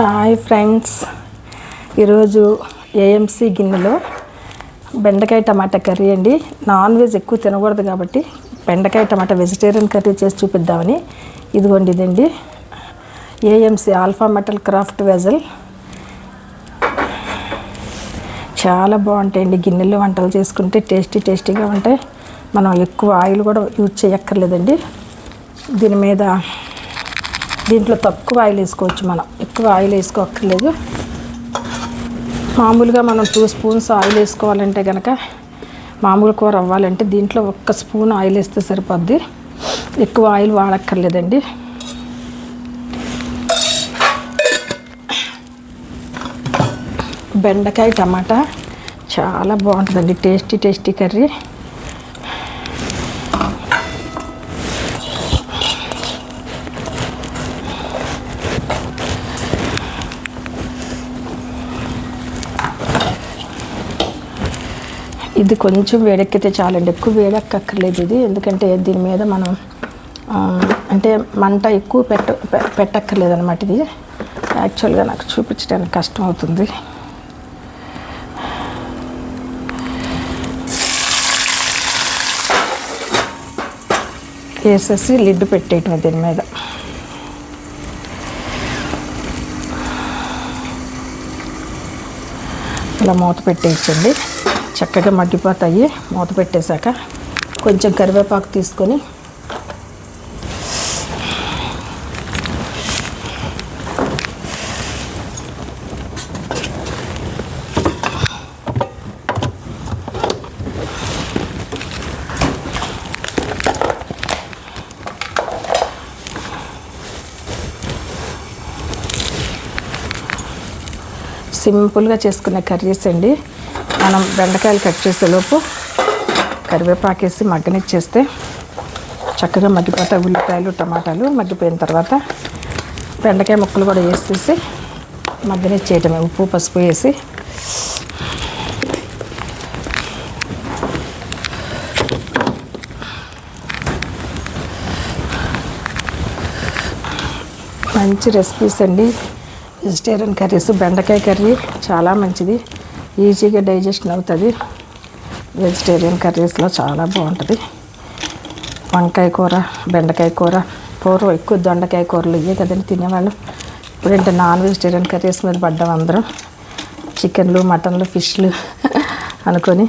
Hi friends, ఈరోజు AMC గిన్నెలో బెండకాయ టమాటా కర్రీ అండి. నాన్ వెజ్ ఎక్కువ తినకూడదు కాబట్టి బెండకాయ టమాటా వెజిటేరియన్ కర్రీ చేసి చూపిద్దామని. ఇదిగోండి, ఇదండి AMC alpha metal craft vessel. చాలా బాగుంటాయండి. గిన్నెల్లో వంటలు చేసుకుంటే టేస్టీగా ఉంటాయి. మనం ఎక్కువ ఆయిల్ కూడా యూజ్ చేయక్కర్లేదండి. దీంట్లో తక్కువ ఆయిల్ వేసుకోవచ్చు. మనం ఎక్కువ ఆయిల్ వేసుకోక్కర్లేదు. మామూలుగా మనం 2 స్పూన్స్ ఆయిల్ వేసుకోవాలంటే కనుక, మామూలు కూర అవ్వాలంటే దీంట్లో 1 స్పూన్ ఆయిల్ వేస్తే సరిపోద్ది. ఎక్కువ ఆయిల్ వాడక్కర్లేదండి. బెండకాయ టమాటా చాలా బాగుంటుందండి. Tasty curry. ఇది కొంచెం వేడెక్కితే చాలండి, ఎక్కువ వేడెక్కర్లేదు ఇది. ఎందుకంటే దీని మీద మనం అంటే మంట ఎక్కువ పెట్టక్కర్లేదు అనమాట. ఇది యాక్చువల్గా నాకు చూపించడానికి కష్టం అవుతుంది. వేసేసి లిడ్ పెట్టేయటం దీని మీద. ఇలా మూత పెట్టేయచ్చండి, చక్కగా మగ్గిపోతాయి. మూత పెట్టేశాక కొంచెం కరివేపాకు తీసుకొని సింపుల్గా చేసుకునే కర్రీస్ అండి. మనం బెండకాయలు కట్ చేసేలోపు కరివేపాకు వేసి మగ్గనిచ్చేస్తే చక్కగా మగ్గిపోతాయి. ఉల్లిపాయలు టమాటాలు మగ్గిపోయిన తర్వాత బెండకాయ ముక్కలు కూడా వేసేసి మగ్గనిచ్చేయటమే. ఉప్పు పసుపు వేసి మంచి రెసిపీస్ అండి. Vegetarian curries. బెండకాయ కర్రీ చాలా మంచిది, ఈజీగా డైజెషన్ అవుతుంది. వెజిటేరియన్ కర్రీస్లో చాలా బాగుంటుంది. వంకాయ కూర, బెండకాయ కూర, పూర్వం ఎక్కువ దొండకాయ కూరలు ఇవే కదండి తినేవాళ్ళు. ఇప్పుడంటే నాన్ వెజిటేరియన్ కర్రీస్ మీద పడ్డాం అందరం. చికెన్లు, మటన్లు, ఫిష్లు అనుకొని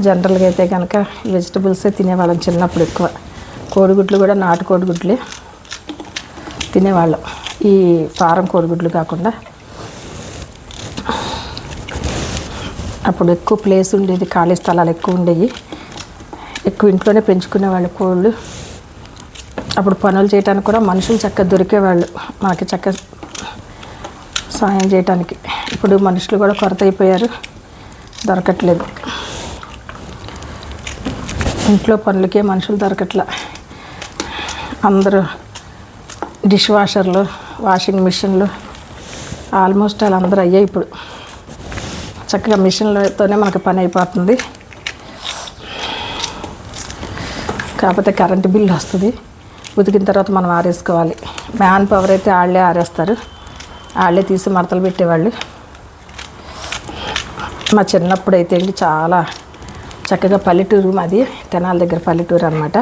జనరల్గా అయితే కనుక వెజిటబుల్సే తినేవాళ్ళం చిన్నప్పుడు. ఎక్కువ కోడిగుడ్లు కూడా నాటు కోడిగుడ్లే తినేవాళ్ళం, ఈ ఫారం కోడిగుడ్లు కాకుండా. అప్పుడు ఎక్కువ ప్లేస్ ఉండేది, ఖాళీ స్థలాలు ఎక్కువ ఉండేవి. ఎక్కువ ఇంట్లోనే పెంచుకునేవాళ్ళు కోళ్ళు. అప్పుడు పనులు చేయడానికి కూడా మనుషులు చక్కగా దొరికేవాళ్ళు, మనకి చక్కగా సాయం చేయడానికి. ఇప్పుడు మనుషులు కూడా కొరత అయిపోయారు, దొరకట్లేదు. ఇంట్లో పనులకే మనుషులు దొరకట్లే. అందరూ డిష్ వాషర్లు, వాషింగ్ మిషన్లు ఆల్మోస్ట్ వాళ్ళందరూ అయ్యాయి. ఇప్పుడు చక్కగా మిషన్లతోనే మనకు పని అయిపోతుంది. కాకపోతే కరెంటు బిల్లు వస్తుంది. ఉతికిన తర్వాత మనం ఆరేసుకోవాలి. మ్యాన్ పవర్ అయితే వాళ్ళే ఆరేస్తారు, వాళ్ళే తీసి మడతలు పెట్టేవాళ్ళు. మా చిన్నప్పుడు అయితే అండి చాలా చక్కగా పల్లెటూరు మాది, తెనాల దగ్గర పల్లెటూరు అనమాట.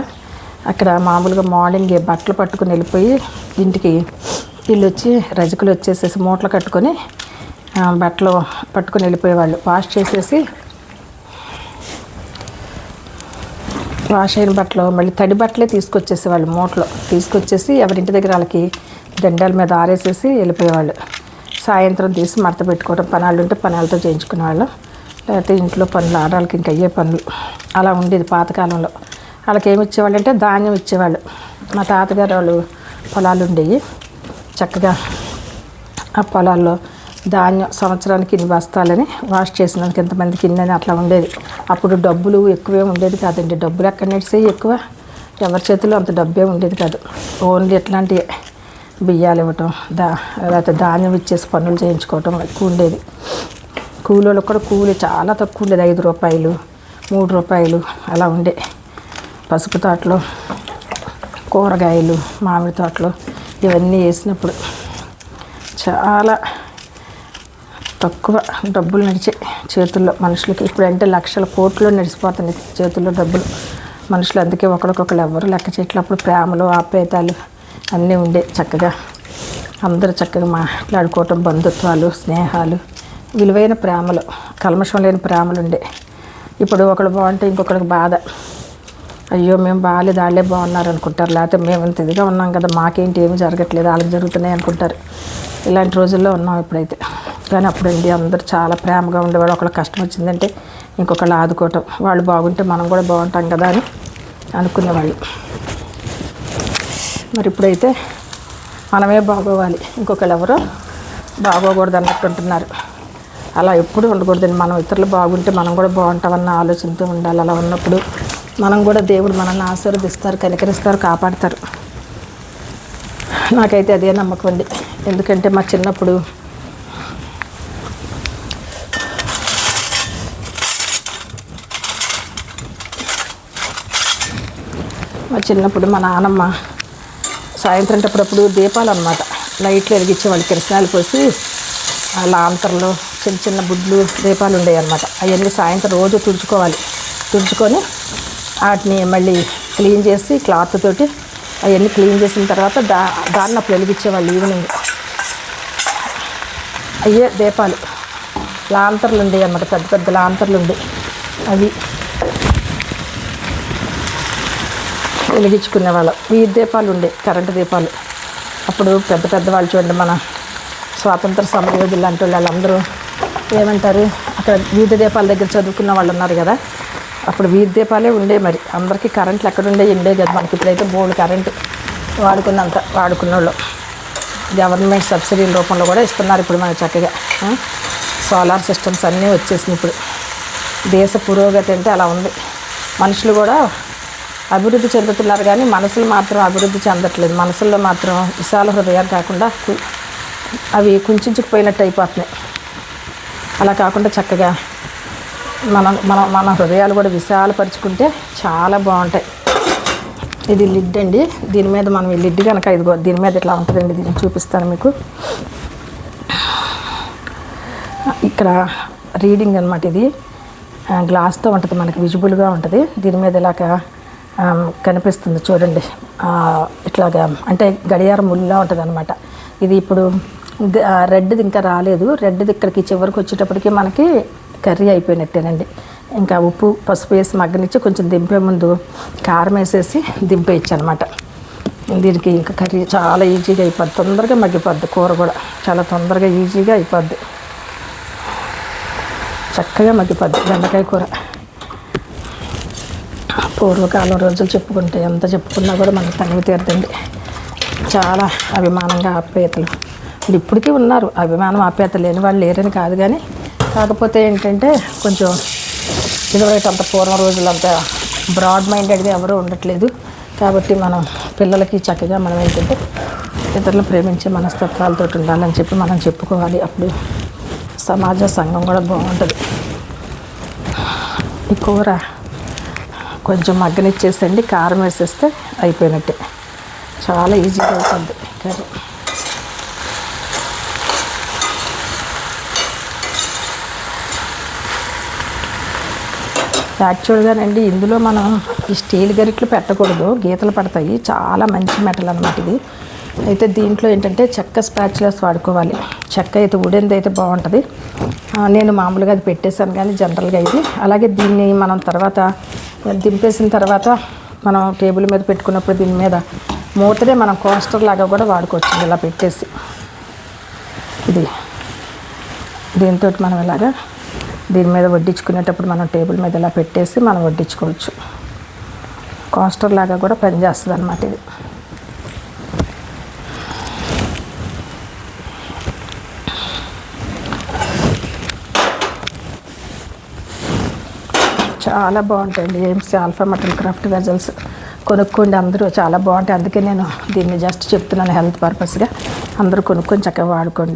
అక్కడ మామూలుగా మార్నింగ్ బట్టలు పట్టుకుని వెళ్ళిపోయి ఇంటికి వీళ్ళు వచ్చి రజకులు వచ్చేసేసి మూటలు కట్టుకొని బట్టలు పట్టుకొని వెళ్ళిపోయేవాళ్ళు. వాష్ చేసేసి వాష్ అయిన బట్టలు మళ్ళీ తడి బట్టలే తీసుకొచ్చేసేవాళ్ళు. మూటలో తీసుకొచ్చేసి ఎవరింటి దగ్గర వాళ్ళకి దండాల మీద ఆరేసేసి వెళ్ళిపోయేవాళ్ళు. సాయంత్రం తీసి మడత పెట్టుకోవడం, పనాళ్ళు ఉంటే పనాలతో చేయించుకునేవాళ్ళు. లేకపోతే ఇంట్లో పనులు, ఆడవాళ్ళకి ఇంకా అయ్యే పనులు అలా ఉండేది పాతకాలంలో. వాళ్ళకి ఏమి ఇచ్చేవాళ్ళు అంటే ధాన్యం ఇచ్చేవాళ్ళు. మా తాతగారు వాళ్ళు పొలాలు ఉండేవి. చక్కగా ఆ పొలాల్లో ధాన్యం సంవత్సరానికి ఇన్ని బస్తాలని, వాష్ చేసినందుకు ఎంతమందికి ఇన్నని అట్లా ఉండేది. అప్పుడు డబ్బులు ఎక్కువే ఉండేది కాదండి. డబ్బులు ఎక్కడ నడిచేవి ఎక్కువ, ఎవరి చేతిలో అంత డబ్బే ఉండేది కాదు. ఓన్లీ ఎట్లాంటి బియ్యాలు ఇవ్వటం, లేకపోతే ధాన్యం ఇచ్చేసి పనులు చేయించుకోవటం ఎక్కువ ఉండేది. కూలీలకు కూడా కూలి చాలా తక్కువ ఉండేది. 5 రూపాయలు, 3 రూపాయలు అలా ఉండే. పసుపు తోటలో కూరగాయలు, మామిడి తోటలో ఇవన్నీ వేసినప్పుడు చాలా తక్కువ డబ్బులు నడిచే చేతుల్లో మనుషులకి. ఇప్పుడంటే లక్షల కోట్లు నడిచిపోతున్నాయి చేతుల్లో డబ్బులు మనుషులు. అందుకే ఒకరికొకరు ఎవరు లెక్క చేయట్లేదు. అప్పుడు ప్రేమలు ఆప్యాయతలు అన్నీ ఉండే, చక్కగా అందరూ చక్కగా మాట్లాడుకోవటం, బంధుత్వాలు, స్నేహాలు, విలువైన ప్రేమలు, కల్మషం లేని ప్రేమలు ఉండే. ఇప్పుడు ఒకడు బాగుంటే ఇంకొకరికి బాధ, అయ్యో మేము బాగాలేదు వాళ్ళే బాగున్నారు అనుకుంటారు. లేకపోతే మేము ఇంత ఇదిగా ఉన్నాం కదా, మాకేంటి ఏమి జరగట్లేదు వాళ్ళకి జరుగుతున్నాయి అనుకుంటారు. ఇలాంటి రోజుల్లో ఉన్నాం ఇప్పుడైతే. కానీ అప్పుడండి అందరూ చాలా ప్రేమగా ఉండేవాడు. ఒకళ్ళు కష్టం వచ్చిందంటే ఇంకొకళ్ళు ఆదుకోవటం, వాళ్ళు బాగుంటే మనం కూడా బాగుంటాం కదా అని అనుకునేవాళ్ళు. మరి ఇప్పుడైతే మనమే బాగోవాలి, ఇంకొకళ్ళు ఎవరో బాగోకూడదు అన్నట్టు ఉంటున్నారు. అలా ఎప్పుడు ఉండకూడదండి. మనం ఇతరులు బాగుంటే మనం కూడా బాగుంటామన్న ఆలోచనతో ఉండాలి. అలా ఉన్నప్పుడు మనం కూడా దేవుడు మనల్ని ఆశీర్వదిస్తారు, కనికరిస్తారు, కాపాడతారు. నాకైతే అదే నమ్మకం అండి. ఎందుకంటే మా చిన్నప్పుడు మా నాన్నమ్మ సాయంత్రం అప్పుడప్పుడు దీపాలు అన్నమాట లైట్లు వెలిగించేవాళ్ళు, కిరసనాలు పోసి లాంతర్లు, చిన్న చిన్న బుడ్లు దీపాలు ఉండేవి అన్నమాట. అవన్నీ సాయంత్రం రోజు తుడుచుకొని వాటిని మళ్ళీ క్లీన్ చేసి క్లాత్ తోటి అవన్నీ క్లీన్ చేసిన తర్వాత దాన్ని అప్పుడు వెలిగించేవాళ్ళు ఈవినింగ్. అయ్యే దీపాలు లాంతర్లు ఉండేవి అన్నమాట, పెద్ద పెద్ద లాంతర్లు ఉండే, అవి వెలిగించుకునేవాళ్ళం. వీధి దీపాలు ఉండే, కరెంటు దీపాలు. అప్పుడు పెద్ద పెద్ద వాళ్ళు చూడండి, మన స్వాతంత్ర సమరయోధులు లాంటి వాళ్ళందరూ ఏమంటారు, అక్కడ వీధి దీపాల దగ్గర చదువుకున్న వాళ్ళు ఉన్నారు కదా, అప్పుడు వీధి దీపాలే ఉండే. మరి అందరికీ కరెంట్లు ఎక్కడ ఉండే కదా, మనకి ఇప్పుడైతే బోర్డు కరెంటు వాడుకున్న వాళ్ళు. గవర్నమెంట్ సబ్సిడీల రూపంలో కూడా ఇస్తున్నారు ఇప్పుడు మనకు చక్కగా. సోలార్ సిస్టమ్స్ అన్నీ వచ్చేసినాయి ఇప్పుడు. దేశ పురోగతి అంటే అలా ఉంది. మనుషులు కూడా అభివృద్ధి చెందుతున్నారు కానీ మనసులు మాత్రం అభివృద్ధి చెందట్లేదు. మనసుల్లో మాత్రం విశాల హృదయాలు కాకుండా అవి కుంచుకుపోయినట్టు అయిపోతున్నాయి. అలా కాకుండా చక్కగా మన హృదయాలు కూడా విశాలపరుచుకుంటే చాలా బాగుంటాయి. ఇది లిడ్ అండి. దీని మీద మనం ఈ లిడ్ కనుక ఇదిగో దీని మీద ఇట్లా ఉంటుందండి. దీన్ని చూపిస్తాను మీకు. ఇక్కడ రీడింగ్ అనమాట. ఇది గ్లాస్తో ఉంటుంది, మనకి విజిబుల్గా ఉంటుంది. దీని మీద ఇలాగ కనిపిస్తుంది చూడండి, ఇట్లాగా అంటే గడియారం ముళ్ళలా ఉంటుంది అనమాట. ఇది ఇప్పుడు రెడ్ది ఇంకా రాలేదు. రెడ్ది ఇక్కడికి చివరికి వచ్చేటప్పటికి మనకి కర్రీ అయిపోయినట్టేనండి. ఇంకా ఉప్పు పసుపు వేసి మగ్గనిచ్చి కొంచెం దింపే ముందు కారం వేసేసి దింపేయచ్చు అనమాట. దీనికి ఇంకా కర్రీ చాలా ఈజీగా అయిపోద్ది, తొందరగా మగ్గిపోద్ది. కూర కూడా చాలా తొందరగా ఈజీగా అయిపోద్ది, చక్కగా మగ్గిపోద్ది బెండకాయ కూర. పూర్వకాలం రోజులు చెప్పుకుంటే ఎంత చెప్పుకున్నా కూడా మనకు తనివి తీరదండి. చాలా అభిమానంగా ఆప్యాయతలు ఇప్పటికీ ఉన్నారు. అభిమానం ఆప్యాయత లేని వాళ్ళు లేరని కాదు, కానీ కాకపోతే ఏంటంటే కొంచెం ఇదివరకు అంత పూర్వం రోజులంతా బ్రాడ్ మైండెడ్గా ఎవరూ ఉండట్లేదు. కాబట్టి మనం పిల్లలకి చక్కగా మనం ఏంటంటే ఇతరులు ప్రేమించే మనస్తత్వాలతో ఉండాలని చెప్పి మనం చెప్పుకోవాలి. అప్పుడు సమాజ సంఘం కూడా బాగుంటుంది. ఈ కూర కొంచెం మగ్గనిచ్చేసండి, కారం వేసేస్తే అయిపోయినట్టే. చాలా ఈజీగా అవుతుంది కర్రీ. యాక్చువల్గానండి ఇందులో మనం ఈ స్టీల్ గరిట్లు పెట్టకూడదు, గీతలు పడతాయి. చాలా మంచి మెటల్ అన్నమాట ఇది. అయితే దీంట్లో ఏంటంటే చెక్క స్పాచులాస్ వాడుకోవాలి. చెక్క అయితే ఉడేది అయితే బాగుంటుంది. నేను మామూలుగా అది పెట్టేశాను కానీ జనరల్గా ఇది. అలాగే దీన్ని మనం తర్వాత దింపేసిన తర్వాత మనం టేబుల్ మీద పెట్టుకున్నప్పుడు దీని మీద మూతనే మనం కోస్టర్ లాగా కూడా వాడుకోవచ్చు. ఇలా పెట్టేసి ఇది దీంతో మనం ఇలాగా దీని మీద వడ్డించుకునేటప్పుడు మనం టేబుల్ మీద ఇలా పెట్టేసి మనం వడ్డించుకోవచ్చు. కోస్టర్ లాగా కూడా పనిచేస్తుంది అన్నమాట ఇది. చాలా బాగుంటాయండి ఏమ్స్ ఆల్ఫా మటన్ క్రాఫ్ట్ వెజల్స్ కొనుక్కోండి అందరూ, చాలా బాగుంటాయి. అందుకే నేను దీన్ని జస్ట్ చెప్తున్నాను హెల్త్ పర్పస్గా. అందరూ కొనుక్కొని చక్కగా వాడుకోండి.